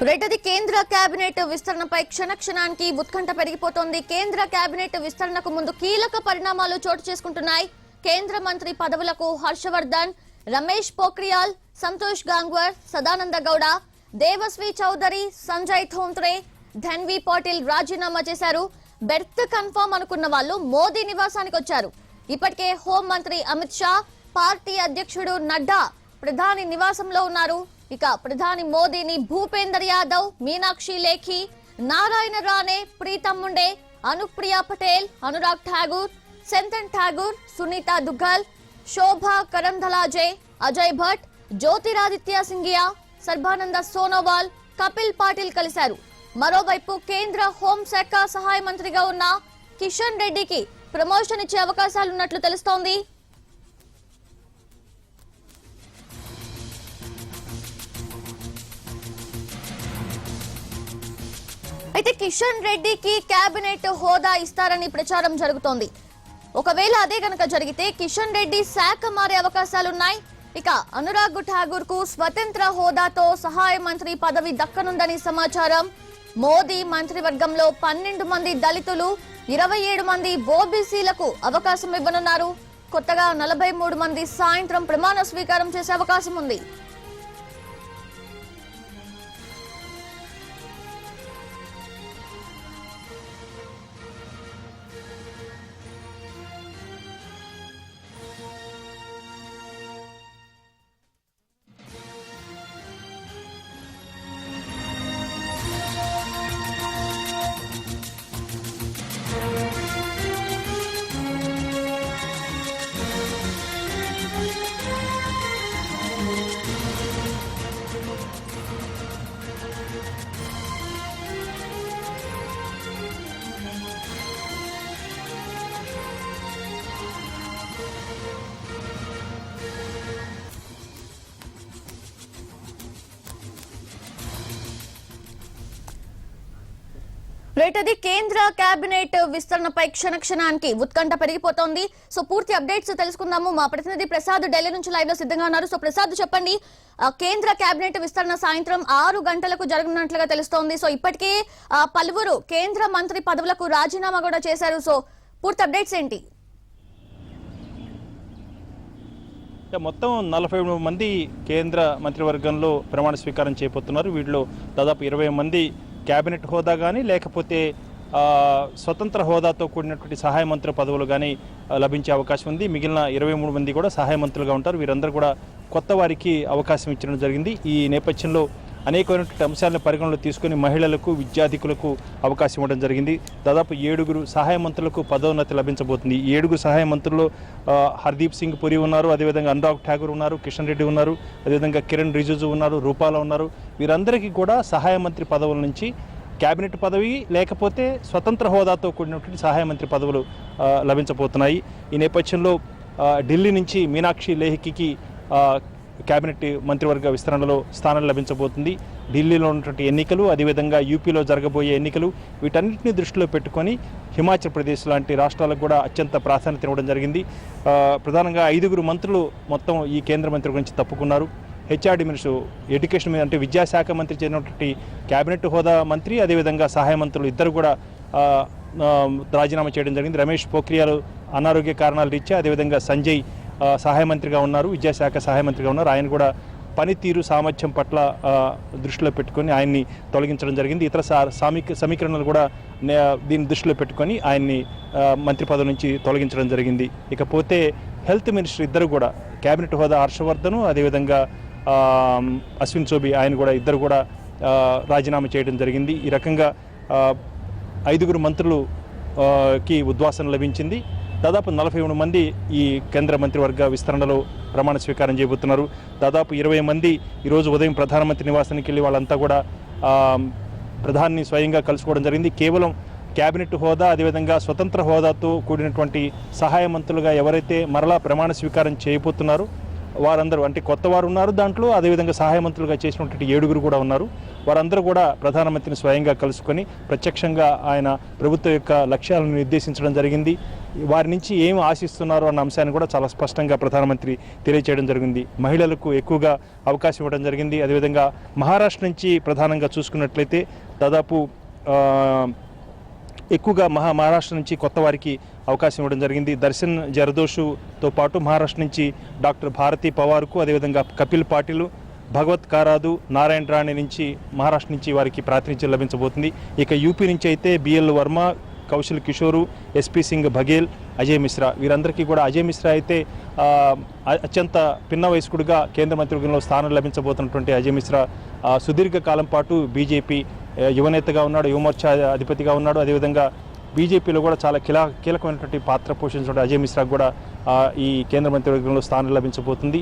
రెడ్డి కేంద్ర కేబినెట్ విస్తరణపై క్షణక్షణానికి ఉత్కంఠ పెరిగిపోతోంది. కేంద్ర కేబినెట్ విస్తరణకు ముందు కీలక పరిణామాలు చోటు చేసుకుంటున్నాయి. కేంద్ర మంత్రి పదవులకు హర్షవర్ధన్, రమేష్ పోఖ్రియాల్, సంతోష్ గాంగ్వార్, సదానంద గౌడ, దేవశ్రీ చౌదరి, సంజయ్ ధోంత్రే, ధన్వీ పాటిల్ రాజీనామా చేశారు. బెర్త్ కన్ఫర్మ్ అనుకున్న వాళ్ళు మోదీ నివాసానికి వచ్చారు. ఇప్పటికే హోం మంత్రి అమిత్ షా, పార్టీ అధ్యక్షుడు నడ్డా ప్రధాని నివాసంలో ఉన్నారు. ఇక ప్రధాని మోదీని భూపేందర్ యాదవ్, మీనాక్షి లేఖి, నారాయణ రానే, ప్రీతం ముండే, అనుప్రియా పటేల్, అనురాగ్ ఠాగూర్, సెంథన్ ఠాగూర్, సునీతా దుగ్గల్, శోభా కరంధలాజే, అజయ్ భట్, జ్యోతిరాదిత్య సింధియా, సర్బానంద సోనోవాల్, కపిల్ పాటిల్ కలిశారు. మరోవైపు కేంద్ర హోంశాఖ సహాయ మంత్రిగా ఉన్న కిషన్ రెడ్డికి ప్రమోషన్ ఇచ్చే అవకాశాలున్నట్లు తెలుస్తోంది. అయితే కిషన్ రెడ్డికి కేబినెట్ హోదా ఇస్తారని ప్రచారం జరుగుతోంది. ఒకవేళ అదే గనక జరిగితే కిషన్ రెడ్డి శాఖ మారే అవకాశాలున్నాయి. ఇక అనురాగ్ ఠాగూర్ కు స్వతంత్ర హోదాతో సహాయ మంత్రి పదవి దక్కనుందని సమాచారం. మోదీ మంత్రివర్గంలో 12 మంది దళితులు, 27 మంది ఓబీసీలకు అవకాశం ఇవ్వనున్నారు. కొత్తగా 43 మంది సాయంత్రం ప్రమాణ స్వీకారం చేసే అవకాశం ఉంది. రేటది కేంద్ర కేబినెట్ విస్తరణపై క్షణక్షణానికి ఉత్కంఠ పెరిగిపోతోంది. సో పూర్తి అప్డేట్స్ తెలుసుకుందాము. మా ప్రతినిధి ప్రసాద్ ఢిల్లీ నుంచి లైవ్ లో సిద్ధంగా ఉన్నారు. సో ప్రసాద్ చెప్పండి, కేంద్ర కేబినెట్ విస్తరణ సాయంత్రం 6 గంటలకు జరగనున్నట్లుగా తెలుస్తోంది. సో ఇప్పటికే పలువురు కేంద్ర మంత్రి పదవులకు రాజీనామా కూడా చేశారు. సో పూర్తి అప్డేట్స్ ఏంటి? మొత్తం 43 మంది కేంద్ర మంత్రివర్గంలో ప్రమాణ స్వీకారం చేయబోతున్నారు. వీటిలో దాదాపు 20 మంది కేబినెట్ హోదా కానీ లేకపోతే స్వతంత్ర హోదాతో కూడినటువంటి సహాయ మంత్రి పదవులు కానీ లభించే అవకాశం ఉంది. మిగిలిన 23 మంది కూడా సహాయ మంత్రులుగా ఉంటారు. వీరందరూ కూడా కొత్త వారికి అవకాశం ఇచ్చడం జరిగింది. ఈ నేపథ్యంలో అనేకమైనటువంటి అంశాలను పరిగణలో తీసుకుని మహిళలకు, విద్యార్థికులకు అవకాశం ఇవ్వడం జరిగింది. దాదాపు 7 సహాయ మంత్రులకు పదోన్నతి లభించబోతుంది. ఈ 7 సహాయ మంత్రుల్లో హర్దీప్ సింగ్ పురి ఉన్నారు, అదేవిధంగా అనురాగ్ ఠాగూర్ ఉన్నారు, కిషన్ రెడ్డి ఉన్నారు, అదేవిధంగా కిరణ్ రిజిజు ఉన్నారు, రూపాలా ఉన్నారు. వీరందరికీ కూడా సహాయ మంత్రి పదవుల నుంచి కేబినెట్ పదవి లేకపోతే స్వతంత్ర హోదాతో కూడినటువంటి సహాయ మంత్రి పదవులు లభించబోతున్నాయి. ఈ నేపథ్యంలో ఢిల్లీ నుంచి మీనాక్షి లేఖికి కేబినెట్ మంత్రివర్గ విస్తరణలో స్థానం లభించబోతుంది. ఢిల్లీలో ఉన్నటువంటి ఎన్నికలు, అదేవిధంగా యూపీలో జరగబోయే ఎన్నికలు, వీటన్నిటిని దృష్టిలో పెట్టుకొని హిమాచల్ ప్రదేశ్ లాంటి రాష్ట్రాలకు కూడా అత్యంత ప్రాధాన్యత ఇవ్వడం జరిగింది. ప్రధానంగా 5 మంత్రులు మొత్తం ఈ కేంద్ర మంత్రి గురించి తప్పుకున్నారు. హెచ్ఆర్డీ మినిస్టర్, ఎడ్యుకేషన్ అంటే విద్యాశాఖ మంత్రి చేరినటువంటి కేబినెట్ హోదా మంత్రి, అదేవిధంగా సహాయ మంత్రులు ఇద్దరు కూడా రాజీనామా చేయడం జరిగింది. రమేష్ పోఖ్రియాల్ అనారోగ్య కారణాల రీత్యా, అదేవిధంగా సంజయ్ సహాయ మంత్రిగా ఉన్నారు, విద్యాశాఖ సహాయ మంత్రిగా ఉన్నారు. ఆయన కూడా పనితీరు సామర్థ్యం పట్ల దృష్టిలో పెట్టుకొని ఆయన్ని తొలగించడం జరిగింది. ఇతర సమీకరణలు కూడా దీన్ని దృష్టిలో పెట్టుకొని ఆయన్ని మంత్రి పదవి నుంచి తొలగించడం జరిగింది. ఇకపోతే హెల్త్ మినిస్టర్ ఇద్దరు కూడా కేబినెట్ హోదా హర్షవర్ధన్, అదేవిధంగా అశ్విన్ చౌబే ఆయన కూడా ఇద్దరు కూడా రాజీనామా చేయడం జరిగింది. ఈ రకంగా 5 మంత్రులకి ఉద్వాసన లభించింది. దాదాపు 43 మంది ఈ కేంద్ర మంత్రివర్గ విస్తరణలో ప్రమాణ స్వీకారం చేయబోతున్నారు. దాదాపు 20 మంది ఈరోజు ఉదయం ప్రధానమంత్రి నివాసానికి వెళ్ళి వాళ్ళంతా కూడా ప్రధాని స్వయంగా కలుసుకోవడం జరిగింది. కేవలం కేబినెట్ హోదా, అదేవిధంగా స్వతంత్ర హోదాతో కూడినటువంటి సహాయ మంత్రులుగా ఎవరైతే మరలా ప్రమాణ స్వీకారం చేయబోతున్నారో వారందరూ, అంటే కొత్త వారు ఉన్నారు దాంట్లో, అదేవిధంగా సహాయ మంత్రులుగా చేసినటువంటి 7 కూడా ఉన్నారు. వారందరూ కూడా ప్రధానమంత్రిని స్వయంగా కలుసుకొని ప్రత్యక్షంగా ఆయన ప్రభుత్వం యొక్క లక్ష్యాలను నిర్దేశించడం జరిగింది. వారి నుంచి ఏం ఆశిస్తున్నారు అన్న అంశాన్ని కూడా చాలా స్పష్టంగా ప్రధానమంత్రి తెలియజేయడం జరిగింది. మహిళలకు ఎక్కువగా అవకాశం ఇవ్వడం జరిగింది. అదేవిధంగా మహారాష్ట్ర నుంచి ప్రధానంగా చూసుకున్నట్లయితే దాదాపు ఎక్కువగా మహారాష్ట్ర నుంచి కొత్త వారికి అవకాశం ఇవ్వడం జరిగింది. దర్శన్ జరదోషుతో పాటు మహారాష్ట్ర నుంచి డాక్టర్ భారతి పవార్కు, అదేవిధంగా కపిల్ పాటిల్, భగవత్ కారాదు, నారాయణ రాణి నుంచి మహారాష్ట్ర నుంచి వారికి ప్రాతినిధ్యం లభించబోతుంది. ఇక యూపీ నుంచి అయితే బిఎల్ వర్మ, కౌశల్ కిషోరు, ఎస్పీ సింగ్ బఘేల్, అజయ్ మిశ్రా, వీరందరికీ కూడా అజయ్ మిశ్రా అయితే అత్యంత పిన్న వయస్కుడిగా కేంద్ర మంత్రివర్గంలో స్థానం లభించబోతున్నటువంటి అజయ్ మిశ్రా సుదీర్ఘ కాలం పాటు బీజేపీ యువనేతగా ఉన్నాడు, యువమోర్చా అధిపతిగా ఉన్నాడు. అదేవిధంగా బీజేపీలో కూడా చాలా కీలకమైనటువంటి పాత్ర పోషించిన అజయ్ మిశ్రాకు కూడా ఈ కేంద్ర మంత్రివర్గంలో స్థానం లభించబోతుంది.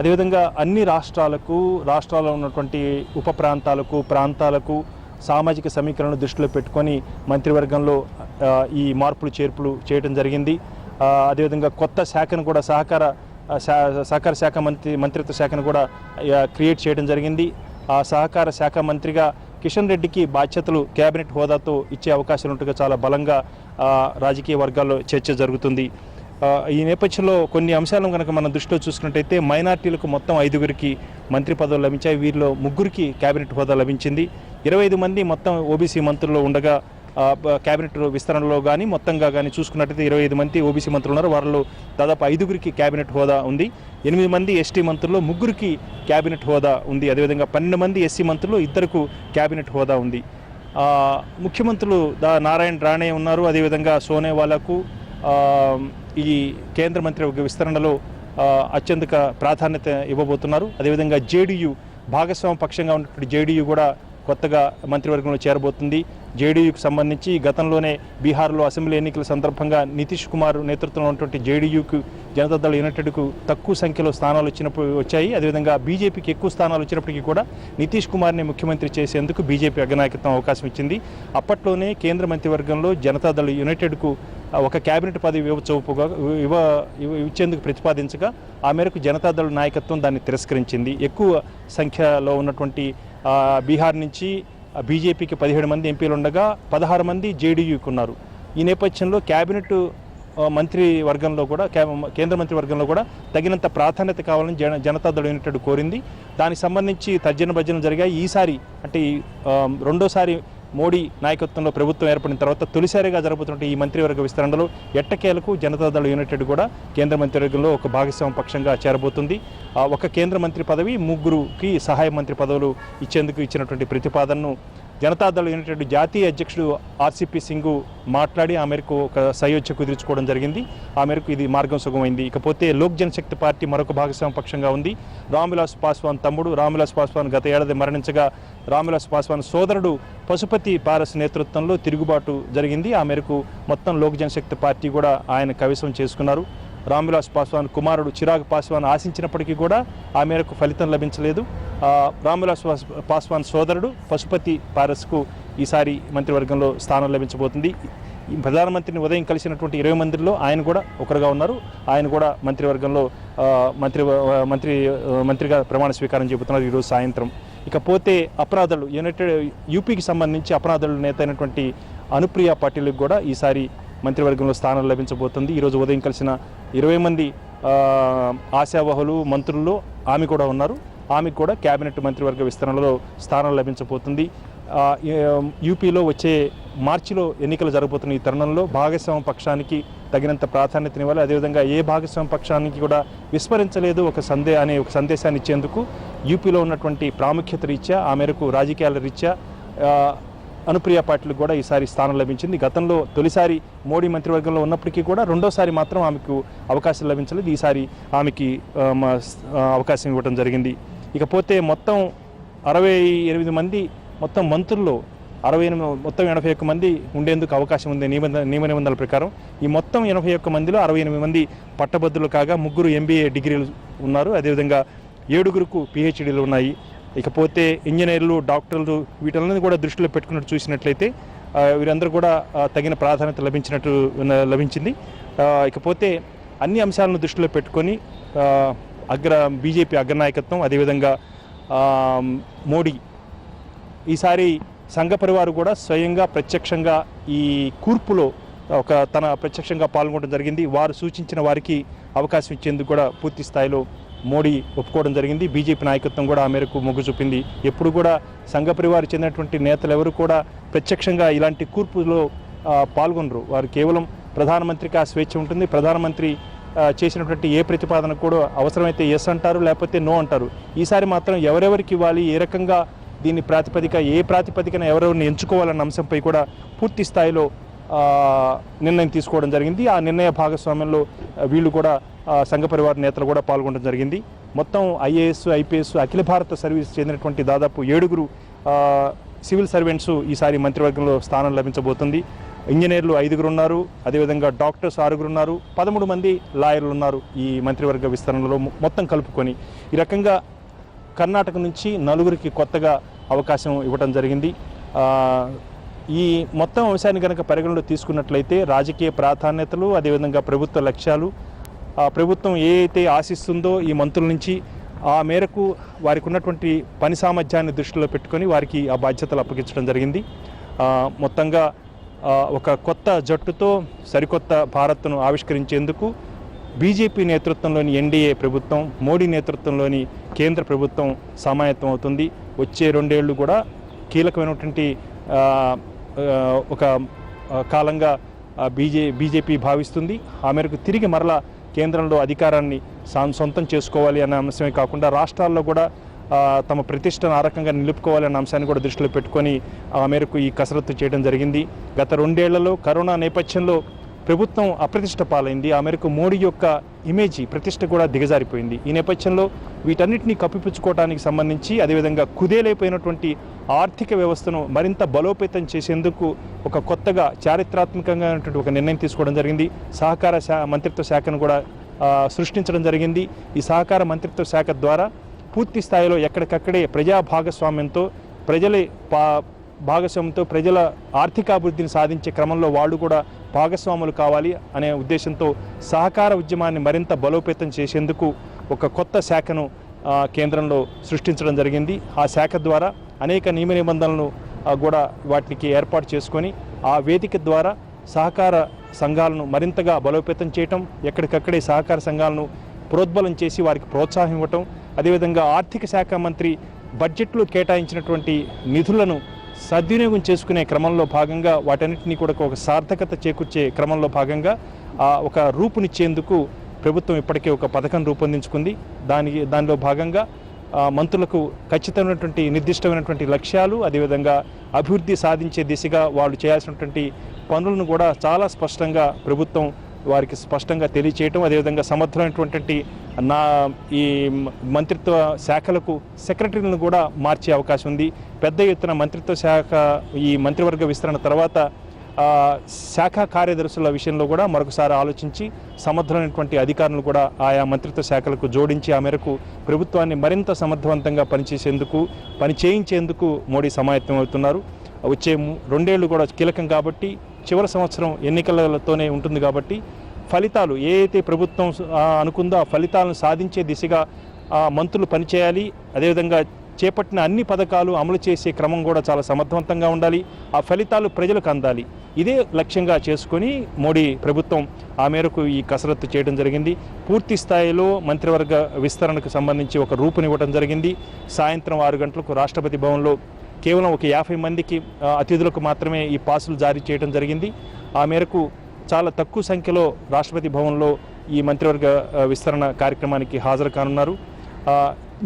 అదేవిధంగా అన్ని రాష్ట్రాల్లో ఉన్నటువంటి ఉప ప్రాంతాలకు సామాజిక సమీకరణను దృష్టిలో పెట్టుకొని మంత్రివర్గంలో ఈ మార్పులు చేర్పులు చేయడం జరిగింది. అదేవిధంగా కొత్త శాఖను కూడా సహకార శాఖ మంత్రిత్వ శాఖను కూడా క్రియేట్ చేయడం జరిగింది. ఆ సహకార శాఖ మంత్రిగా కిషన్ రెడ్డికి బాధ్యతలు కేబినెట్ హోదాతో ఇచ్చే అవకాశాలు ఉంటుండగా చాలా బలంగా రాజకీయ వర్గాల్లో చర్చ జరుగుతుంది. ఈ నేపథ్యంలో కొన్ని అంశాలను కనుక మనం దృష్టిలో చూసుకున్నట్టయితే మైనార్టీలకు మొత్తం 5గురికి మంత్రి పదవులు లభించాయి. వీరిలో 3గురికి కేబినెట్ హోదా లభించింది. 25 మంది మొత్తం ఓబీసీ మంత్రులు ఉండగా కేబినెట్ విస్తరణలో కానీ మొత్తంగా కానీ చూసుకున్నట్టయితే 25 మంది ఓబీసీ మంత్రులు ఉన్నారు. వారిలో దాదాపు 5గురికి కేబినెట్ హోదా ఉంది. 8 మంది ఎస్టీ మంత్రుల్లో 3గురికి కేబినెట్ హోదా ఉంది. అదేవిధంగా 12 మంది ఎస్సీ మంత్రులు 2కు కేబినెట్ హోదా ఉంది. ముఖ్యమంత్రులు నారాయణ రాణే ఉన్నారు. అదేవిధంగా సోనేవాలాకు ఈ కేంద్ర మంత్రివర్గ విస్తరణలో అత్యధిక ప్రాధాన్యత ఇవ్వబోతున్నారు. అదేవిధంగా జేడీయూ భాగస్వామ్య పక్షంగా ఉన్నటువంటి జేడీయూ కూడా కొత్తగా మంత్రివర్గంలో చేరబోతుంది. జేడీయూకి సంబంధించి గతంలోనే బీహార్లో అసెంబ్లీ ఎన్నికల సందర్భంగా నితీష్ కుమార్ నేతృత్వంలో ఉన్నటువంటి జేడీయూకు, జనతాదళ యునైటెడ్కు తక్కువ సంఖ్యలో స్థానాలు వచ్చాయి. అదేవిధంగా బీజేపీకి ఎక్కువ స్థానాలు వచ్చినప్పటికీ కూడా నితీష్ కుమార్ని ముఖ్యమంత్రి చేసేందుకు బీజేపీ అగ్రనాయకత్వం అవకాశం ఇచ్చింది. అప్పట్లోనే కేంద్ర మంత్రివర్గంలో జనతాదళ యునైటెడ్కు ఒక కేబినెట్ పదవి ఇచ్చేందుకు ప్రతిపాదించగా ఆ మేరకు జనతాదళ నాయకత్వం దాన్ని తిరస్కరించింది. ఎక్కువ సంఖ్యలో ఉన్నటువంటి బీహార్ నుంచి బీజేపీకి 17 మంది ఎంపీలు ఉండగా 16 మంది జేడీయూకి ఉన్నారు. ఈ నేపథ్యంలో కేబినెట్ మంత్రివర్గంలో కూడా కేంద్ర మంత్రివర్గంలో కూడా తగినంత ప్రాధాన్యత కావాలని జనతాదళ యునైటెడ్ కోరింది. దానికి సంబంధించి తర్జన భర్జన జరిగాయి. ఈసారి అంటే రెండోసారి మోడీ నాయకత్వంలో ప్రభుత్వం ఏర్పడిన తర్వాత తొలిసారిగా జరుగుతున్న ఈ మంత్రివర్గ విస్తరణలో ఎట్టకేలకు జనతాదళ యునైటెడ్ కూడా కేంద్ర మంత్రివర్గంలో ఒక భాగస్వామ్య పక్షంగా చేరబోతుంది. ఒక కేంద్ర మంత్రి పదవి, 3గురికి సహాయ మంత్రి పదవులు ఇచ్చేందుకు ఇచ్చినటువంటి ప్రతిపాదనను జనతాదళ యునైటెడ్ జాతీయ అధ్యక్షుడు ఆర్సీపీ సింగ్ మాట్లాడి ఆ మేరకు ఒక సయోధ్య కుదుర్చుకోవడం జరిగింది. ఆ మేరకు ఇది మార్గం సుగమైంది. ఇకపోతే లోక్ జనశక్తి పార్టీ మరొక భాగస్వామ్య పక్షంగా ఉంది. రామ్విలాస్ పాస్వాన్ తమ్ముడు రామ్విలాస్ పాస్వాన్ గత ఏడాది మరణించగా రామ్విలాస్ పాస్వాన్ సోదరుడు పశుపతి పారస్ నేతృత్వంలో తిరుగుబాటు జరిగింది. ఆ మేరకు మొత్తం లోక్ జనశక్తి పార్టీ కూడా ఆయన కైవసం చేసుకున్నారు. రామ్విలాస్ పాస్వాన్ కుమారుడు చిరాగ్ పాస్వాన్ ఆశించినప్పటికీ కూడా ఆ మేరకు ఫలితం లభించలేదు. రామ్విలాస్ పాస్వాన్ సోదరుడు పశుపతి పారస్కు ఈసారి మంత్రివర్గంలో స్థానం లభించబోతుంది. ప్రధానమంత్రిని ఉదయం కలిసినటువంటి 20 మందిలో ఆయన కూడా ఒకరుగా ఉన్నారు. ఆయన కూడా మంత్రివర్గంలో మంత్రిగా ప్రమాణ స్వీకారం చెబుతున్నారు ఈరోజు సాయంత్రం. ఇకపోతే అపరాధులు యూపీకి సంబంధించి అపరాధుల నేత అయినటువంటి అనుప్రియ పాటిల్కి కూడా ఈసారి మంత్రివర్గంలో స్థానం లభించబోతుంది. ఈరోజు ఉదయం కలిసిన 20 మంది ఆశావహులు మంత్రుల్లో ఆమె కూడా ఉన్నారు. ఆమెకు కూడా కేబినెట్ మంత్రివర్గ విస్తరణలో స్థానం లభించబోతుంది. యూపీలో వచ్చే మార్చిలో ఎన్నికలు జరగబోతున్న ఈ తరుణంలో భాగస్వామ్య పక్షానికి తగినంత ప్రాధాన్యతనివ్వాలి. అదేవిధంగా ఏ భాగస్వామ్య పక్షానికి కూడా విస్మరించలేదు ఒక సందేశాన్ని ఇచ్చేందుకు యూపీలో ఉన్నటువంటి ప్రాముఖ్యత రీత్యా ఆ మేరకు రాజకీయాల రీత్యా అనుప్రియ పాటిల్కి కూడా ఈసారి స్థానం లభించింది. గతంలో తొలిసారి మోడీ మంత్రివర్గంలో ఉన్నప్పటికీ కూడా రెండోసారి మాత్రం ఆమెకు అవకాశం లభించలేదు. ఈసారి ఆమెకి అవకాశం ఇవ్వడం జరిగింది. ఇకపోతే మొత్తం 68 మంది మొత్తం మంత్రుల్లో 81 మంది ఉండేందుకు అవకాశం ఉంది నియమ నిబంధనల ప్రకారం. ఈ మొత్తం 81 మందిలో 68 మంది పట్టభద్రులు కాగా 3 MBA డిగ్రీలు ఉన్నారు. అదేవిధంగా 7గురికి PhDలు ఉన్నాయి. ఇకపోతే ఇంజనీర్లు, డాక్టర్లు వీటన్నిటిని కూడా దృష్టిలో పెట్టుకున్నట్టు చూసినట్లయితే వీరందరూ కూడా తగిన ప్రాధాన్యత లభించింది. ఇకపోతే అన్ని అంశాలను దృష్టిలో పెట్టుకొని బీజేపీ అగ్రనాయకత్వం అదేవిధంగా మోడీ ఈసారి సంఘ పరివారు కూడా స్వయంగా ప్రత్యక్షంగా ఈ కూర్పులో తన ప్రత్యక్షంగా పాల్గొనడం జరిగింది. వారు సూచించిన వారికి అవకాశం ఇచ్చేందుకు కూడా పూర్తి స్థాయిలో మోడీ ఒప్పుకోవడం జరిగింది. బీజేపీ నాయకత్వం కూడా ఆ మేరకు మొగ్గు చూపింది. ఎప్పుడు కూడా సంఘ పరివారు చెందినటువంటి నేతలు ఎవరు కూడా ప్రత్యక్షంగా ఇలాంటి కూర్పులో పాల్గొనరు. వారు కేవలం ప్రధానమంత్రికి ఆ స్వేచ్ఛ ఉంటుంది. ప్రధానమంత్రి చేసినటువంటి ఏ ప్రతిపాదన కూడా అవసరమైతే ఎస్ అంటారు, లేకపోతే నో అంటారు. ఈసారి మాత్రం ఎవరెవరికి ఇవ్వాలి, ఏ రకంగా దీని ఏ ప్రాతిపదికన ఎవరెవరిని ఎంచుకోవాలన్న అంశంపై కూడా పూర్తి స్థాయిలో నిర్ణయం తీసుకోవడం జరిగింది. ఆ నిర్ణయ భాగస్వామ్యంలో వీళ్ళు కూడా సంఘ పరివార నేతలు కూడా పాల్గొనడం జరిగింది. మొత్తం ఐఏఎస్, ఐపీఎస్, అఖిల భారత సర్వీస్ చెందినటువంటి దాదాపు 7 సివిల్ సర్వెంట్స్ ఈసారి మంత్రివర్గంలో స్థానం లభించబోతుంది. ఇంజనీర్లు 5 ఉన్నారు, అదేవిధంగా డాక్టర్స్ 6 ఉన్నారు, 13 మంది లాయర్లు ఉన్నారు ఈ మంత్రివర్గ విస్తరణలో మొత్తం కలుపుకొని. ఈ రకంగా కర్ణాటక నుంచి 4 కొత్తగా అవకాశం ఇవ్వడం జరిగింది. ఈ మొత్తం అంశాన్ని కనుక పరిగణలో తీసుకున్నట్లయితే రాజకీయ ప్రాధాన్యతలు, అదేవిధంగా ప్రభుత్వ లక్ష్యాలు, ప్రభుత్వం ఏ అయితే ఆశిస్తుందో ఈ మంత్రుల నుంచి ఆ మేరకు వారికి ఉన్నటువంటి పని సామర్థ్యాన్ని దృష్టిలో పెట్టుకొని వారికి ఆ బాధ్యతలు అప్పగించడం జరిగింది. మొత్తంగా ఒక కొత్త జట్టుతో సరికొత్త భారత్ను ఆవిష్కరించేందుకు బీజేపీ నేతృత్వంలోని ఎన్డీఏ ప్రభుత్వం, మోడీ నేతృత్వంలోని కేంద్ర ప్రభుత్వం సమాయత్తం అవుతుంది. వచ్చే 2 ఏళ్ళు కూడా కీలకమైనటువంటి ఒక కాలంగా బీజేపీ భావిస్తుంది. ఆ మేరకు తిరిగి మరలా కేంద్రంలో అధికారాన్ని సొంతం చేసుకోవాలి అనే అంశమే కాకుండా రాష్ట్రాల్లో కూడా తమ ప్రతిష్టను ఆ రకంగా నిలుపుకోవాలనే అంశాన్ని కూడా దృష్టిలో పెట్టుకొని ఆ మేరకు ఈ కసరత్తు చేయడం జరిగింది. గత 2 ఏళ్లలో కరోనా నేపథ్యంలో ప్రభుత్వం అప్రతిష్ట పాలైంది. ఆ మేరకు మోడీ యొక్క ప్రతిష్ట కూడా దిగజారిపోయింది. ఈ నేపథ్యంలో వీటన్నిటిని కప్పిపుచ్చుకోవడానికి సంబంధించి, అదేవిధంగా కుదేలైపోయినటువంటి ఆర్థిక వ్యవస్థను మరింత బలోపేతం చేసేందుకు ఒక కొత్తగా చారిత్రాత్మకంగా ఒక నిర్ణయం తీసుకోవడం జరిగింది. సహకార మంత్రిత్వ శాఖను కూడా సృష్టించడం జరిగింది. ఈ సహకార మంత్రిత్వ శాఖ ద్వారా పూర్తి స్థాయిలో ఎక్కడికక్కడే ప్రజా భాగస్వామ్యంతో, ప్రజల ఆర్థికాభివృద్ధిని సాధించే క్రమంలో వాళ్ళు కూడా భాగస్వాములు కావాలి అనే ఉద్దేశంతో సహకార ఉద్యమాన్ని మరింత బలోపేతం చేసేందుకు ఒక కొత్త శాఖను కేంద్రంలో సృష్టించడం జరిగింది. ఆ శాఖ ద్వారా అనేక నియమ నిబంధనలను కూడా వాటికి ఏర్పాటు చేసుకొని ఆ వేదిక ద్వారా సహకార సంఘాలను మరింతగా బలోపేతం చేయటం, ఎక్కడికక్కడే సహకార సంఘాలను ప్రోద్బలం చేసి వారికి ప్రోత్సాహం ఇవ్వటం, అదేవిధంగా ఆర్థిక శాఖ మంత్రి బడ్జెట్లో కేటాయించినటువంటి నిధులను సద్వినియోగం చేసుకునే క్రమంలో భాగంగా వాటన్నిటినీ కూడా ఒక సార్థకత చేకూర్చే క్రమంలో భాగంగా ఒక రూపునిచ్చేందుకు ప్రభుత్వం ఇప్పటికే ఒక పథకం రూపొందించుకుంది. దానిలో భాగంగా మంత్రులకు ఖచ్చితమైనటువంటి నిర్దిష్టమైనటువంటి లక్ష్యాలు, అదేవిధంగా అభివృద్ధి సాధించే దిశగా వాళ్ళు చేయాల్సినటువంటి పనులను కూడా చాలా స్పష్టంగా ప్రభుత్వం వారికి స్పష్టంగా తెలియచేయటం, అదేవిధంగా సమర్థమైనటువంటి ఈ మంత్రిత్వ శాఖలకు సెక్రటరీలను కూడా మార్చే అవకాశం ఉంది. పెద్ద ఎత్తున మంత్రిత్వ శాఖ ఈ మంత్రివర్గ విస్తరణ తర్వాత శాఖా కార్యదర్శుల విషయంలో కూడా మరొకసారి ఆలోచించి సమర్థమైనటువంటి అధికారులను కూడా ఆయా మంత్రిత్వ శాఖలకు జోడించి ఆ మేరకు ప్రభుత్వాన్ని మరింత సమర్థవంతంగా పని చేయించేందుకు మోడీ సమాయత్తం అవుతున్నారు. వచ్చే 2 ఏళ్ళు కూడా కీలకం కాబట్టి, చివరి సంవత్సరం ఎన్నికలతోనే ఉంటుంది కాబట్టి ఫలితాలు ఏ అయితే ప్రభుత్వం అనుకుందో ఆ ఫలితాలను సాధించే దిశగా మంత్రులు పనిచేయాలి. అదేవిధంగా చేపట్టిన అన్ని పథకాలు అమలు చేసే క్రమం కూడా చాలా సమర్థవంతంగా ఉండాలి. ఆ ఫలితాలు ప్రజలకు అందాలి. ఇదే లక్ష్యంగా చేసుకొని మోడీ ప్రభుత్వం ఆ మేరకు ఈ కసరత్తు చేయడం జరిగింది. పూర్తి స్థాయిలో మంత్రివర్గ విస్తరణకు సంబంధించి ఒక రూపునివ్వడం జరిగింది. సాయంత్రం 6 గంటలకు రాష్ట్రపతి భవన్లో కేవలం ఒక 50 మందికి అతిథులకు మాత్రమే ఈ పాసులు జారీ చేయడం జరిగింది. ఆ మేరకు చాలా తక్కువ సంఖ్యలో రాష్ట్రపతి భవన్లో ఈ మంత్రివర్గ విస్తరణ కార్యక్రమానికి హాజరు కానున్నారు.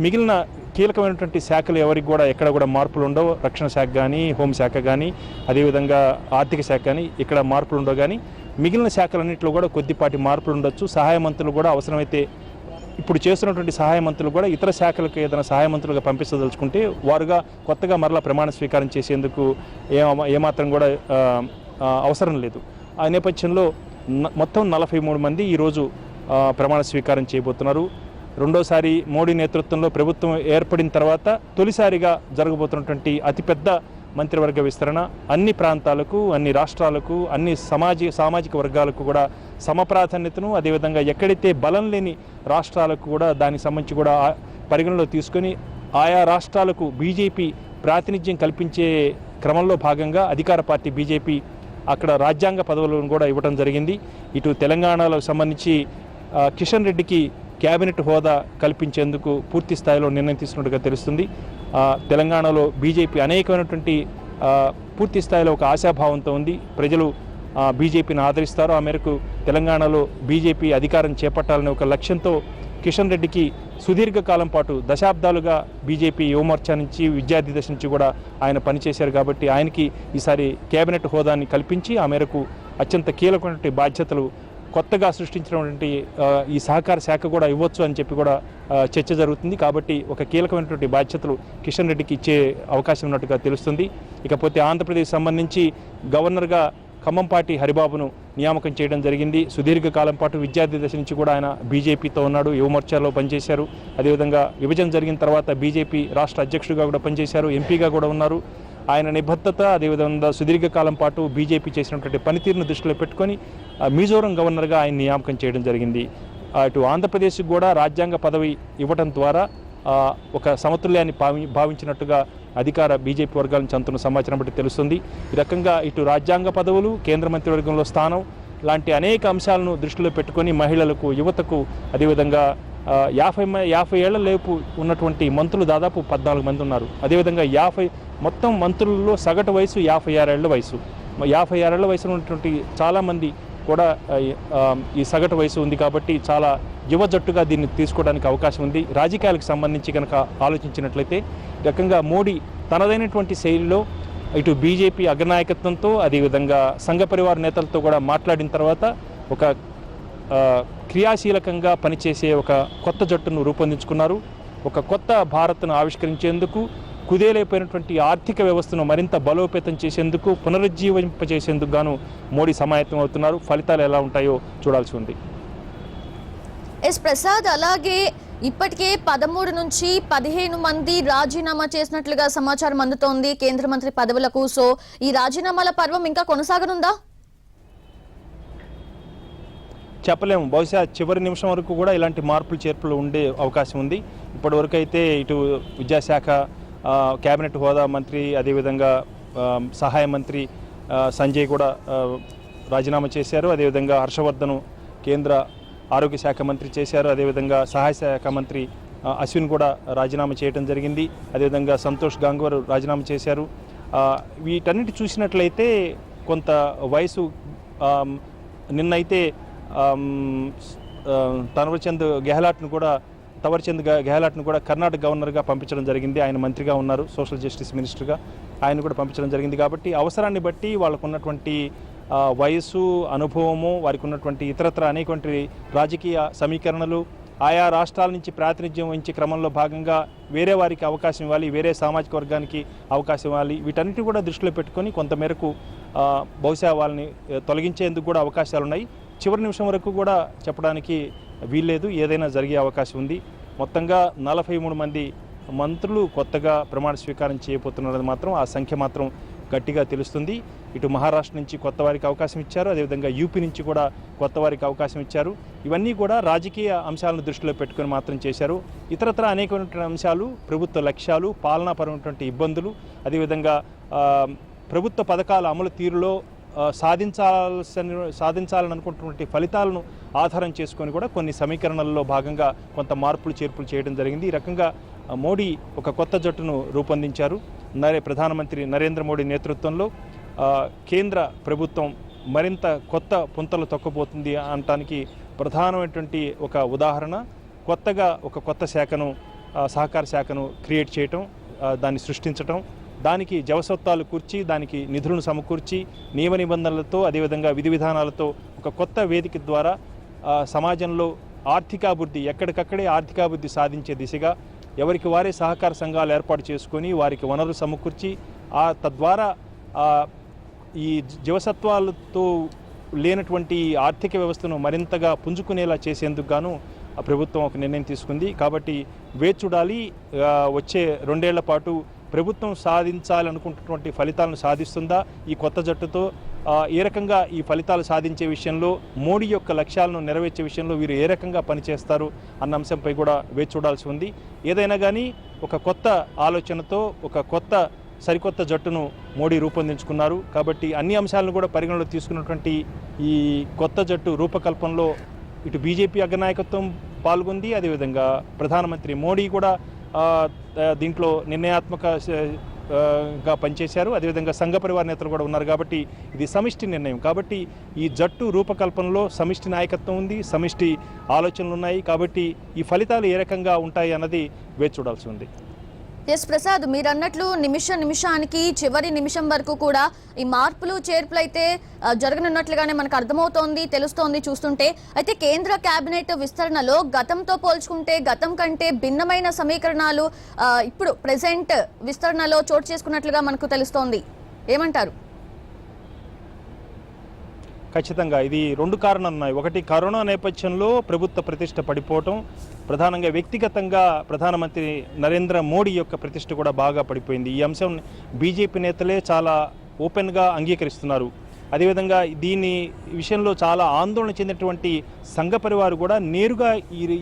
మిగిలిన కీలకమైనటువంటి శాఖలు ఎవరికి కూడా ఎక్కడ కూడా మార్పులు ఉండవు. రక్షణ శాఖ కానీ, హోంశాఖ కానీ, అదేవిధంగా ఆర్థిక శాఖ కానీ ఇక్కడ మార్పులు ఉండవు. కానీ మిగిలిన శాఖలన్నింటిలో కూడా కొద్దిపాటి మార్పులు ఉండొచ్చు. సహాయ మంత్రులు కూడా అవసరమైతే ఇప్పుడు చేస్తున్నటువంటి సహాయ మంత్రులు కూడా ఇతర శాఖలకు ఏదైనా సహాయ మంత్రులుగా పంపించదలుచుకుంటే వారుగా కొత్తగా మరలా ప్రమాణ స్వీకారం చేసేందుకు ఏమాత్రం కూడా అవసరం లేదు. ఆ నేపథ్యంలో మొత్తం 43 మంది ఈరోజు ప్రమాణ స్వీకారం చేయబోతున్నారు. రెండోసారి మోడీ నేతృత్వంలో ప్రభుత్వం ఏర్పడిన తర్వాత తొలిసారిగా జరగబోతున్నటువంటి అతిపెద్ద మంత్రివర్గ విస్తరణ అన్ని ప్రాంతాలకు, అన్ని రాష్ట్రాలకు, అన్ని సామాజిక వర్గాలకు కూడా సమప్రాధాన్యతను, అదేవిధంగా ఎక్కడైతే బలం లేని రాష్ట్రాలకు కూడా దానికి సంబంధించి కూడా పరిగణలో తీసుకొని ఆయా రాష్ట్రాలకు బీజేపీ ప్రాతినిధ్యం కల్పించే క్రమంలో భాగంగా అధికార పార్టీ బీజేపీ అక్కడ రాజ్యాంగ పదవులను కూడా ఇవ్వడం జరిగింది. ఇటు తెలంగాణలో సంబంధించి కిషన్ రెడ్డికి క్యాబినెట్ హోదా కల్పించేందుకు పూర్తి స్థాయిలో నిర్ణయం తీసుకున్నట్టుగా తెలుస్తుంది. తెలంగాణలో బీజేపీ అనేకమైనటువంటి పూర్తి స్థాయిలో ఒక ఆశాభావంతో ఉంది. ప్రజలు బీజేపీని ఆదరిస్తారు. ఆ మేరకు తెలంగాణలో బీజేపీ అధికారం చేపట్టాలనే ఒక లక్ష్యంతో కిషన్ రెడ్డికి సుదీర్ఘకాలం పాటు దశాబ్దాలుగా బీజేపీ యువమోర్చా నుంచి విద్యార్థి దశ నుంచి కూడా ఆయన పనిచేశారు. కాబట్టి ఆయనకి ఈసారి కేబినెట్ హోదాని కల్పించి ఆ మేరకు అత్యంత కీలకమైనటువంటి బాధ్యతలు కొత్తగా సృష్టించినటువంటి ఈ సహకార శాఖ కూడా ఇవ్వచ్చు అని చెప్పి కూడా చర్చ జరుగుతుంది. కాబట్టి ఒక కీలకమైనటువంటి బాధ్యతలు కిషన్ రెడ్డికి ఇచ్చే అవకాశం ఉన్నట్టుగా తెలుస్తుంది. ఇకపోతే ఆంధ్రప్రదేశ్ సంబంధించి గవర్నర్గా ఖమ్మంపాటి హరిబాబును నియామకం చేయడం జరిగింది. సుదీర్ఘకాలం పాటు విద్యార్థి దశ నుంచి కూడా ఆయన బీజేపీతో ఉన్నాడు, యువమోర్చాలో పనిచేశారు. అదేవిధంగా విభజన జరిగిన తర్వాత బీజేపీ రాష్ట్ర అధ్యక్షుడిగా కూడా పనిచేశారు, ఎంపీగా కూడా ఉన్నారు. ఆయన నిబద్ధత అదేవిధంగా సుదీర్ఘకాలం పాటు బీజేపీ చేసినటువంటి పనితీరును దృష్టిలో పెట్టుకొని మిజోరం గవర్నర్గా ఆయన నియామకం చేయడం జరిగింది. అటు ఆంధ్రప్రదేశ్కి కూడా రాజ్యాంగ పదవి ఇవ్వడం ద్వారా ఒక సమతుల్యాన్ని భావించినట్టుగా అధికార బీజేపీ వర్గాల నుంచి అందుతున్న సమాచారం బట్టి తెలుస్తుంది. ఈ రకంగా ఇటు రాజ్యాంగ పదవులు, కేంద్ర మంత్రివర్గంలో స్థానం లాంటి అనేక అంశాలను దృష్టిలో పెట్టుకొని మహిళలకు, యువతకు అదేవిధంగా 50 ఏళ్ల లేపు ఉన్నటువంటి మంత్రులు దాదాపు 14 మంది ఉన్నారు. అదేవిధంగా మొత్తం మంత్రులలో సగటు వయసు 56 ఏళ్ల వయసు. 56 ఏళ్ల వయసు ఉన్నటువంటి చాలామంది కూడా ఈ సగటు వయసు ఉంది. కాబట్టి చాలా యువ జట్టుగా దీన్ని తీసుకోవడానికి అవకాశం ఉంది. రాజకీయాలకు సంబంధించి కనుక ఆలోచించినట్లయితే రకంగా మోడీ తనదైనటువంటి శైలిలో ఇటు బీజేపీ అగ్రనాయకత్వంతో అదేవిధంగా సంఘ పరివార నేతలతో కూడా మాట్లాడిన తర్వాత ఒక క్రియాశీలకంగా పనిచేసే ఒక కొత్త జట్టును రూపొందించుకున్నారు. ఒక కొత్త భారత్ను ఆవిష్కరించేందుకు, కుదేలైపోయినటువంటి ఆర్థిక వ్యవస్థను మరింత బలోపేతం చేసేందుకు, పునరుజ్జీవింపజేసేందుకు గాను మోడీ సమాయత్తం అవుతున్నారు. ఫలితాలు ఎలా ఉంటాయో చూడాల్సి ఉంది. ఎస్ ప్రసాద్, అలాగే ఇప్పటికే 13 నుంచి 15 మంది రాజీనామా చేసినట్లుగా సమాచారం అందుతోంది కేంద్ర మంత్రి పదవులకు. సో ఈ రాజీనామాల పర్వం ఇంకా కొనసాగనుందా? చెప్పలేము. బహుశా చివరి నిమిషం వరకు కూడా ఇలాంటి మార్పులు చేర్పులు ఉండే అవకాశం ఉంది. ఇప్పటి వరకు అయితే ఇటు విద్యాశాఖ కేబినెట్ హోదా మంత్రి, అదేవిధంగా సహాయ మంత్రి సంజయ్ కూడా రాజీనామా చేశారు. అదేవిధంగా హర్షవర్ధన్ కేంద్ర ఆరోగ్య శాఖ మంత్రి చేశారు. అదేవిధంగా సహాయ శాఖ మంత్రి అశ్విన్ కూడా రాజీనామా చేయడం జరిగింది. అదేవిధంగా సంతోష్ గంగ్వార్ రాజీనామా చేశారు. వీటన్నిటి చూసినట్లయితే కొంత వయసు నిన్నైతే తవర్చంద్ గెహ్లాట్ను కూడా కర్ణాటక గవర్నర్గా పంపించడం జరిగింది. ఆయన మంత్రిగా ఉన్నారు, సోషల్ జస్టిస్ మినిస్టర్గా ఆయన కూడా పంపించడం జరిగింది. కాబట్టి అవసరాన్ని బట్టి వాళ్ళకు ఉన్నటువంటి వయసు, అనుభవము, వారికి ఉన్నటువంటి ఇతరత్ర అనేటువంటి రాజకీయ సమీకరణలు, ఆయా రాష్ట్రాల నుంచి ప్రాతినిధ్యం వహించే క్రమంలో భాగంగా వేరే వారికి అవకాశం ఇవ్వాలి, వేరే సామాజిక వర్గానికి అవకాశం ఇవ్వాలి, వీటన్నిటి కూడా దృష్టిలో పెట్టుకొని కొంతమేరకు బహుశా వాళ్ళని తొలగించేందుకు కూడా అవకాశాలు ఉన్నాయి. చివరి నిమిషం వరకు కూడా చెప్పడానికి వీల్లేదు, ఏదైనా జరిగే అవకాశం ఉంది. మొత్తంగా 43 మంది మంత్రులు కొత్తగా ప్రమాణ స్వీకారం చేయబోతున్నది మాత్రం ఆ సంఖ్య మాత్రం గట్టిగా తెలుస్తుంది. ఇటు మహారాష్ట్ర నుంచి కొత్త వారికి అవకాశం ఇచ్చారు, అదేవిధంగా యూపీ నుంచి కూడా కొత్త వారికి అవకాశం ఇచ్చారు. ఇవన్నీ కూడా రాజకీయ అంశాలను దృష్టిలో పెట్టుకుని మాత్రం చేశారు. ఇతరత్ర అనేకమైనటువంటి అంశాలు, ప్రభుత్వ లక్ష్యాలు, పాలనాపరమైనటువంటి ఇబ్బందులు, అదేవిధంగా ప్రభుత్వ పథకాల అమలు తీరులో సాధించాలని అనుకుంటున్నటువంటి ఫలితాలను ఆధారం చేసుకొని కూడా కొన్ని సమీకరణల్లో భాగంగా కొంత మార్పులు చేర్పులు చేయడం జరిగింది. ఈ రకంగా మోడీ ఒక కొత్త జట్టును రూపొందించారు. ప్రధానమంత్రి నరేంద్ర మోడీ నేతృత్వంలో కేంద్ర ప్రభుత్వం మరింత కొత్త పుంతలు తొక్కబోతుంది అనటానికి ప్రధానమైనటువంటి ఒక ఉదాహరణ కొత్తగా ఒక కొత్త శాఖను, సహకార శాఖను క్రియేట్ చేయటం, దాన్ని సృష్టించటం, దానికి జవసత్వాలు కూర్చి, దానికి నిధులను సమకూర్చి, నియమ నిబంధనలతో అదేవిధంగా విధి విధానాలతో ఒక కొత్త వేదిక ద్వారా సమాజంలో ఆర్థికాభివృద్ధి, ఎక్కడికక్కడే ఆర్థికాభివృద్ధి సాధించే దిశగా ఎవరికి వారే సహకార సంఘాలు ఏర్పాటు చేసుకొని వారికి వనరులు సమకూర్చి తద్వారా ఈ జీవసత్వాలతో లేనటువంటి ఆర్థిక వ్యవస్థను మరింతగా పుంజుకునేలా చేసేందుకు గాను ప్రభుత్వం ఒక నిర్ణయం తీసుకుంది. కాబట్టి వేచి చూడాలి, వచ్చే 2 ఏళ్ల పాటు ప్రభుత్వం సాధించాలనుకుంటున్నటువంటి ఫలితాలను సాధిస్తుందా ఈ కొత్త జట్టుతో, ఏ రకంగా ఈ ఫలితాలు సాధించే విషయంలో, మోడీ యొక్క లక్ష్యాలను నెరవేర్చే విషయంలో వీరు ఏ రకంగా పనిచేస్తారు అన్న అంశంపై కూడా వేచి చూడాల్సి ఉంది. ఏదైనా కానీ ఒక కొత్త ఆలోచనతో, ఒక కొత్త సరికొత్త జట్టును మోడీ రూపొందించుకున్నారు. కాబట్టి అన్ని అంశాలను కూడా పరిగణలో తీసుకున్నటువంటి ఈ కొత్త జట్టు రూపకల్పనలో ఇటు బీజేపీ అగ్రనాయకత్వం పాల్గొంది, అదేవిధంగా ప్రధానమంత్రి మోడీ కూడా దీంట్లో నిర్ణయాత్మకంగా పనిచేశారు. అదేవిధంగా సంఘ పరివార నేతలు కూడా ఉన్నారు. కాబట్టి ఇది సమిష్టి నిర్ణయం. కాబట్టి ఈ జట్టు రూపకల్పనలో సమిష్టి నాయకత్వం ఉంది, సమిష్టి ఆలోచనలు ఉన్నాయి. కాబట్టి ఈ ఫలితాలు ఏ రకంగా ఉంటాయి అన్నది వేచి చూడాల్సి ఉంది. ఎస్ ప్రసాద్, మీరు అన్నట్లు నిమిషానికి చివరి నిమిషం వరకు కూడా ఈ మార్పులు చేర్పులు అయితే జరగనున్నట్లుగానే మనకు అర్థమవుతోంది, తెలుస్తోంది చూస్తుంటే. అయితే కేంద్ర కేబినెట్ విస్తరణలో గతంతో పోల్చుకుంటే గతం కంటే భిన్నమైన సమీకరణాలు ఇప్పుడు ప్రెసెంట్ విస్తరణలో చోటు చేసుకున్నట్లుగా మనకు తెలుస్తోంది. ఏమంటారు? ఖచ్చితంగా ఇది రెండు కారణాలు ఉన్నాయి. ఒకటి, కరోనా నేపథ్యంలో ప్రభుత్వ ప్రతిష్ట పడిపోవటం, ప్రధానంగా వ్యక్తిగతంగా ప్రధానమంత్రి నరేంద్ర మోడీ యొక్క ప్రతిష్ట కూడా బాగా పడిపోయింది. ఈ అంశం బీజేపీ నేతలే చాలా ఓపెన్గా అంగీకరిస్తున్నారు. అదేవిధంగా దీని విషయంలో చాలా ఆందోళన చెందినటువంటి సంఘ పరివారు కూడా నేరుగా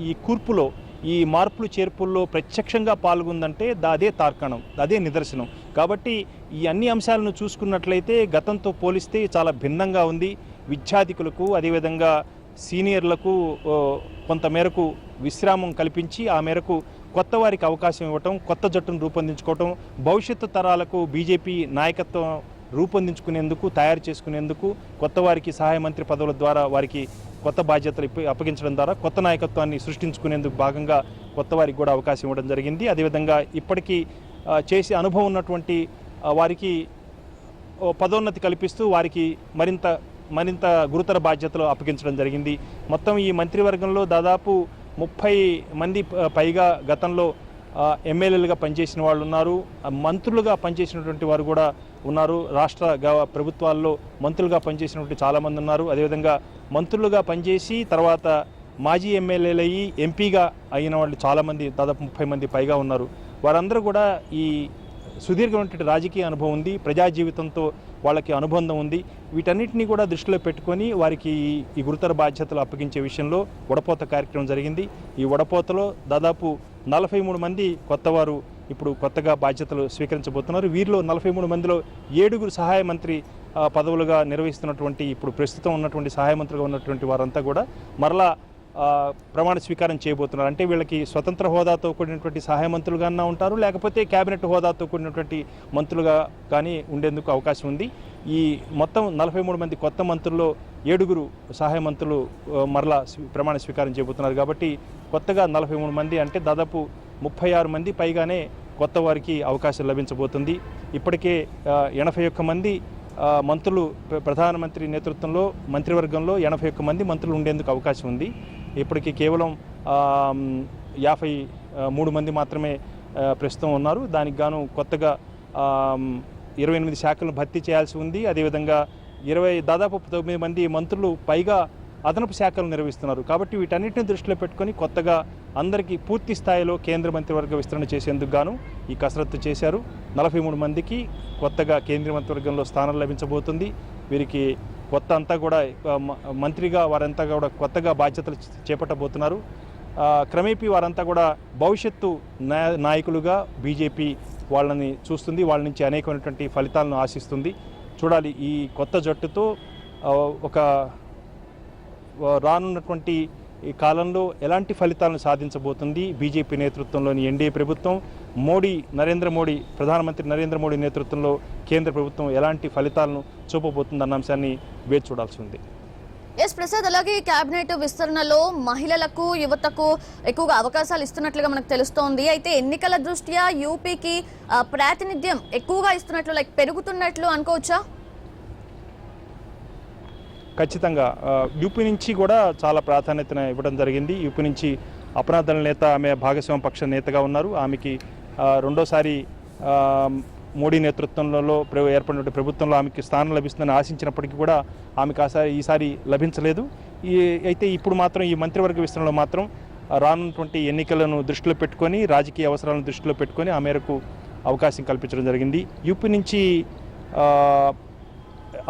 ఈ కూర్పులో, ఈ మార్పులు చేర్పుల్లో ప్రత్యక్షంగా పాల్గొందంటే అదే తార్కాణం, అదే నిదర్శనం. కాబట్టి ఈ అన్ని అంశాలను చూసుకున్నట్లయితే గతంతో పోలిస్తే చాలా భిన్నంగా ఉంది. విద్యార్థికులకు అదేవిధంగా సీనియర్లకు కొంతమేరకు విశ్రామం కల్పించి ఆ మేరకు కొత్త వారికి అవకాశం ఇవ్వటం, కొత్త జట్టును రూపొందించుకోవటం, భవిష్యత్తు తరాలకు బీజేపీ నాయకత్వం రూపొందించుకునేందుకు, తయారు చేసుకునేందుకు కొత్త వారికి సహాయ మంత్రి పదవుల ద్వారా వారికి కొత్త బాధ్యతలు అప్పగించడం ద్వారా కొత్త నాయకత్వాన్ని సృష్టించుకునేందుకు భాగంగా కొత్త వారికి కూడా అవకాశం ఇవ్వడం జరిగింది. అదేవిధంగా ఇప్పటికీ చేసే అనుభవం ఉన్నటువంటి వారికి పదోన్నతి కల్పిస్తూ వారికి మరింత గురుతర బాధ్యతలు అప్పగించడం జరిగింది. మొత్తం ఈ మంత్రివర్గంలో దాదాపు 30 మంది పైగా గతంలో ఎమ్మెల్యేలుగా పనిచేసిన వాళ్ళు ఉన్నారు, మంత్రులుగా పనిచేసినటువంటి వారు కూడా ఉన్నారు. రాష్ట్ర ప్రభుత్వాల్లో మంత్రులుగా పనిచేసినటువంటి చాలామంది ఉన్నారు. అదేవిధంగా మంత్రులుగా పనిచేసి తర్వాత మాజీ ఎమ్మెల్యేలయ్యి ఎంపీగా అయిన వాళ్ళు చాలామంది, దాదాపు 30 మంది పైగా ఉన్నారు. వారందరూ కూడా ఈ సుదీర్ఘమైనటువంటి రాజకీయ అనుభవం ఉంది, ప్రజా జీవితంతో వాళ్ళకి అనుబంధం ఉంది. వీటన్నిటినీ కూడా దృష్టిలో పెట్టుకొని వారికి ఈ గురుతర బాధ్యతలు అప్పగించే విషయంలో వడపోత కార్యక్రమం జరిగింది. ఈ వడపోతలో దాదాపు 43 మంది కొత్తవారు ఇప్పుడు కొత్తగా బాధ్యతలు స్వీకరించబోతున్నారు. వీరిలో 43 మందిలో 7 సహాయ మంత్రి పదవులుగా నిర్వహిస్తున్నటువంటి, ఇప్పుడు ప్రస్తుతం ఉన్నటువంటి సహాయ మంత్రులుగా ఉన్నటువంటి వారంతా కూడా మరలా ప్రమాణ స్వీకారం చేయబోతున్నారు. అంటే వీళ్ళకి స్వతంత్ర హోదాతో కూడినటువంటి సహాయ మంత్రులుగా ఉంటారు, లేకపోతే కేబినెట్ హోదాతో కూడినటువంటి మంత్రులుగా కానీ ఉండేందుకు అవకాశం ఉంది. ఈ మొత్తం 43 మంది కొత్త మంత్రుల్లో 7 సహాయ మంత్రులు మరలా ప్రమాణ స్వీకారం చేయబోతున్నారు. కాబట్టి కొత్తగా 43 మంది అంటే దాదాపు 36 మంది పైగానే కొత్త వారికి అవకాశం లభించబోతుంది. ఇప్పటికే 81 మంది మంత్రులు ప్రధానమంత్రి నేతృత్వంలో మంత్రివర్గంలో 81 మంది మంత్రులు ఉండేందుకు అవకాశం ఉంది. ఇప్పటికీ కేవలం 53 మంది మాత్రమే ప్రస్తుతం ఉన్నారు. దానికి గాను కొత్తగా 28 శాఖలను భర్తీ చేయాల్సి ఉంది. అదేవిధంగా దాదాపు 9 మంది మంత్రులు పైగా అదనపు శాఖలు నిర్వహిస్తున్నారు. కాబట్టి వీటన్నిటిని దృష్టిలో పెట్టుకొని కొత్తగా అందరికీ పూర్తి స్థాయిలో కేంద్ర మంత్రివర్గ విస్తరణ చేసేందుకు గాను ఈ కసరత్తు చేశారు. 43 మందికి కొత్తగా కేంద్ర మంత్రివర్గంలో స్థానం లభించబోతుంది. వీరికి కొత్త అంతా కూడా మంత్రిగా వారంతా కూడా కొత్తగా బాధ్యతలు చేపట్టబోతున్నారు. క్రమేపీ వారంతా కూడా భవిష్యత్తు నాయకులుగా బీజేపీ వాళ్ళని చూస్తుంది, వాళ్ళ నుంచి అనేకమైనటువంటి ఫలితాలను ఆశిస్తుంది. చూడాలి ఈ కొత్త జట్టుతో ఒక రానున్నటువంటి ఈ కాలంలో ఎలాంటి ఫలితాలను సాధించబోతుంది బీజేపీ నేతృత్వంలోని ఎన్డీఏ ప్రభుత్వం, ప్రధానమంత్రి నరేంద్ర మోడీ నేతృత్వంలో కేంద్ర ప్రభుత్వం ఎలాంటి ఫలితాలను చూపబోతుందన్న అంశాన్ని వేచి చూడాల్సి ఉంది. ఎస్ ప్రసాద్, అలాగే కేబినెట్ విస్తరణలో మహిళలకు, యువతకు ఎక్కువగా అవకాశాలు ఇస్తున్నట్లుగా మనకు తెలుస్తోంది. అయితే ఎన్నికల దృష్ట్యా యూపీకి ప్రాతినిధ్యం ఎక్కువగా ఇస్తున్నట్లు, పెరుగుతున్నట్లు అనుకోవచ్చా? ఖచ్చితంగా యూపీ నుంచి కూడా చాలా ప్రాధాన్యత ఇవ్వడం జరిగింది. యూపీ నుంచి అపనాదళ నేత, ఆమె భాగస్వామ్య పక్ష నేతగా ఉన్నారు. ఆమెకి రెండోసారి మోడీ నేతృత్వంలో ఏర్పడిన ప్రభుత్వంలో ఆమెకి స్థానం లభిస్తుందని ఆశించినప్పటికీ కూడా ఆమెకు ఈసారి లభించలేదు. అయితే ఇప్పుడు మాత్రం ఈ మంత్రివర్గ విస్తరణలో మాత్రం రానున్నటువంటి ఎన్నికలను దృష్టిలో పెట్టుకొని, రాజకీయ అవసరాలను దృష్టిలో పెట్టుకొని ఆ మేరకు అవకాశం కల్పించడం జరిగింది. యూపీ నుంచి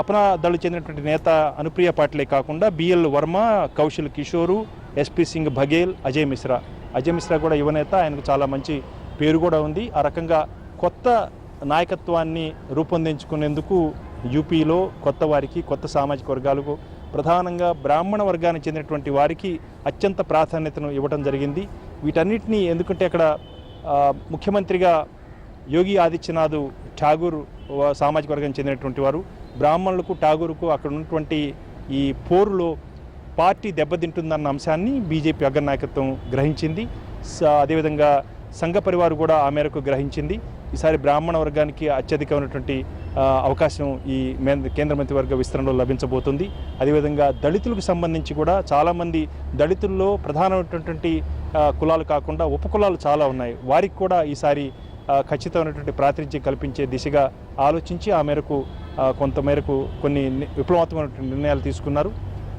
అప్నా దళకు చెందినటువంటి నేత అనుప్రియ పాటిలే కాకుండా బిఎల్ వర్మ, కౌశల్ కిషోరు, ఎస్పీ సింగ్ బఘేల్, అజయ్ మిశ్రా కూడా యువనేత, ఆయనకు చాలా మంచి పేరు కూడా ఉంది. ఆ రకంగా కొత్త నాయకత్వాన్ని రూపొందించుకునేందుకు యూపీలో కొత్త వారికి, కొత్త సామాజిక వర్గాలకు, ప్రధానంగా బ్రాహ్మణ వర్గానికి చెందినటువంటి వారికి అత్యంత ప్రాధాన్యతను ఇవ్వడం జరిగింది. వీటన్నిటినీ ఎందుకంటే అక్కడ ముఖ్యమంత్రిగా యోగి ఆదిత్యనాథ్ ఠాగూర్ సామాజిక వర్గానికి చెందినటువంటి వారు. బ్రాహ్మణులకు, ఠాగూర్కు అక్కడ ఉన్నటువంటి ఈ పోరులో పార్టీ దెబ్బతింటుందన్న అంశాన్ని బీజేపీ అగ్రనాయకత్వం గ్రహించింది. అదేవిధంగా సంఘ పరివారు కూడా ఆ మేరకు గ్రహించింది. ఈసారి బ్రాహ్మణ వర్గానికి అత్యధికమైనటువంటి అవకాశం ఈ కేంద్ర మంత్రివర్గ విస్తరణలో లభించబోతుంది. అదేవిధంగా దళితులకు సంబంధించి కూడా చాలామంది దళితుల్లో ప్రధానమైనటువంటి కులాలు కాకుండా ఉపకులాలు చాలా ఉన్నాయి. వారికి కూడా ఈసారి ఖచ్చితమైనటువంటి ప్రాతినిధ్యం కల్పించే దిశగా ఆలోచించి ఆ మేరకు కొంతమేరకు కొన్ని విప్లవాత్మకమైనటువంటి నిర్ణయాలు తీసుకున్నారు.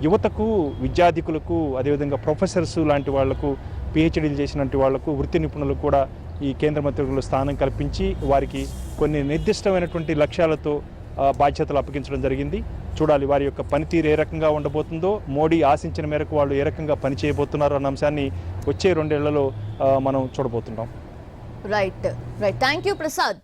యువతకు, విద్యార్థికులకు, అదేవిధంగా ప్రొఫెసర్స్ లాంటి వాళ్లకు, పిహెచ్డీలు చేసినటువంటి వాళ్లకు, వృత్తి నిపుణులకు కూడా ఈ కేంద్ర మంత్రివర్గంలో స్థానం కల్పించి వారికి కొన్ని నిర్దిష్టమైనటువంటి లక్ష్యాలతో బాధ్యతలు అప్పగించడం జరిగింది. చూడాలి వారి యొక్క పనితీరు ఏ రకంగా ఉండబోతుందో, మోడీ ఆశించిన మేరకు వాళ్ళు ఏ రకంగా పని చేయబోతున్నారు అన్న అంశాన్ని వచ్చే 2 ఏళ్లలో మనం చూడబోతున్నాం. రైట్. Thank you Prasad.